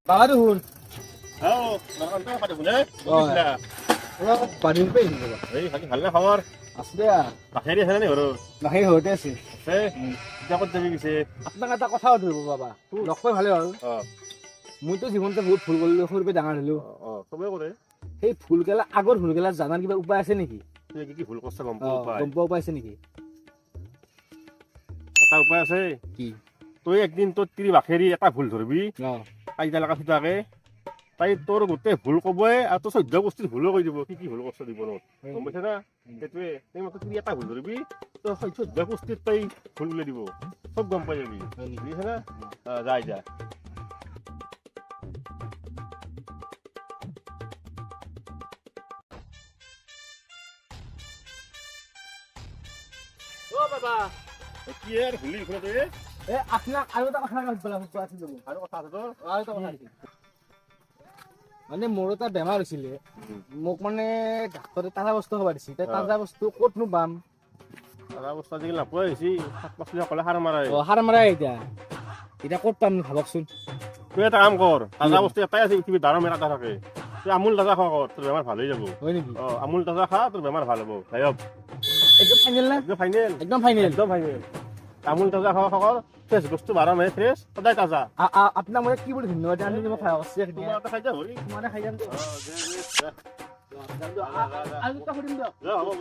বাবা দেখোন পানীৰ পৰা ভালনে খবৰ আছে দিয়া গাখীৰ আছে নে ঘৰৰ গাখীৰ ঘৰতে আছে এতিয়া ক'ত যাবি পিছে আপোনাক এটা কথা সুধিব বাবা লগ পাই ভালে হ'ল মইতো জীৱনতে বহুত ভুল কৰিলো সৰুৰ পৰা ডাঙৰ হলো চবেই কৰে সেই ভুল গেলা আগৰ ভুল গেলা জানাৰ কিবা উপায় আছে নেকি কি ভুল কৰিছে গম গম পোৱা উপায় আছে নেকি এটা উপায় আছে কি তই একদিন তোৰ তিৰি বাখেৰি এটা ভুল ধৰবি কাইটা লগা ফুটাকে তাই তোৰ গোটেই ভুল ক'বই আৰু তোৰ 14 বস্তুৰ ভুলো কৈ দিব কি ভুল কৰিছ জীৱনত গম পাইছা না সেইটোৱে তই মাত্ৰ তিৰি এটা ভুল ধৰবি তোৰ 14 বস্তুত তই ভুল উলাই দিব চব গম পাই যাবি বুজিছা না যাই যা ও বাবা কি আর ভুলি ঘুরে তই আপোনাক আৰু এটা কথা আছিল আৰু কথা আছে তোৰ আৰু এটা কথা আছিল মানে মোৰ এটা বেমাৰ হৈছিলে মোক মানে ডাক্তৰে তাজা বস্তু খাব দিছে তাজা বস্তু ক'তনো পাম তাজা বস্তু আজিকালি নাপোৱা হৈছে শাক পাচলি সকলে সাৰ মাৰাই সাৰ মাৰাই এতিয়া ক'ত পাম ভাবকচোন তুই এটা কাম কৰ তাজা বস্তু এটাই আছে পৃথিৱীত দাৰ মেলা এটা থাকে তুই আমুল তাজা খোৱা কৰ তোৰ বেমাৰ ভাল হৈ যাব হয় নেকি আমুল তাজা খা তোৰ বেমাৰ ভাল হ'ব ভাইব একদম ফাইনেল না একদম ফাইনেল আমুল তাজা খোৱা কৰ ফ্ৰেছ বস্তু 12 মাহে ফ্ৰেছ সদায় তাজা আপোনাক মই কি বুলি ধন্যবাদ আমি মোক খাই আছে তোমাৰ এটা খাই যা হৰি তোমাৰে খাই যাম দে আৰু এটা সুধিম দিয়ক হ'ব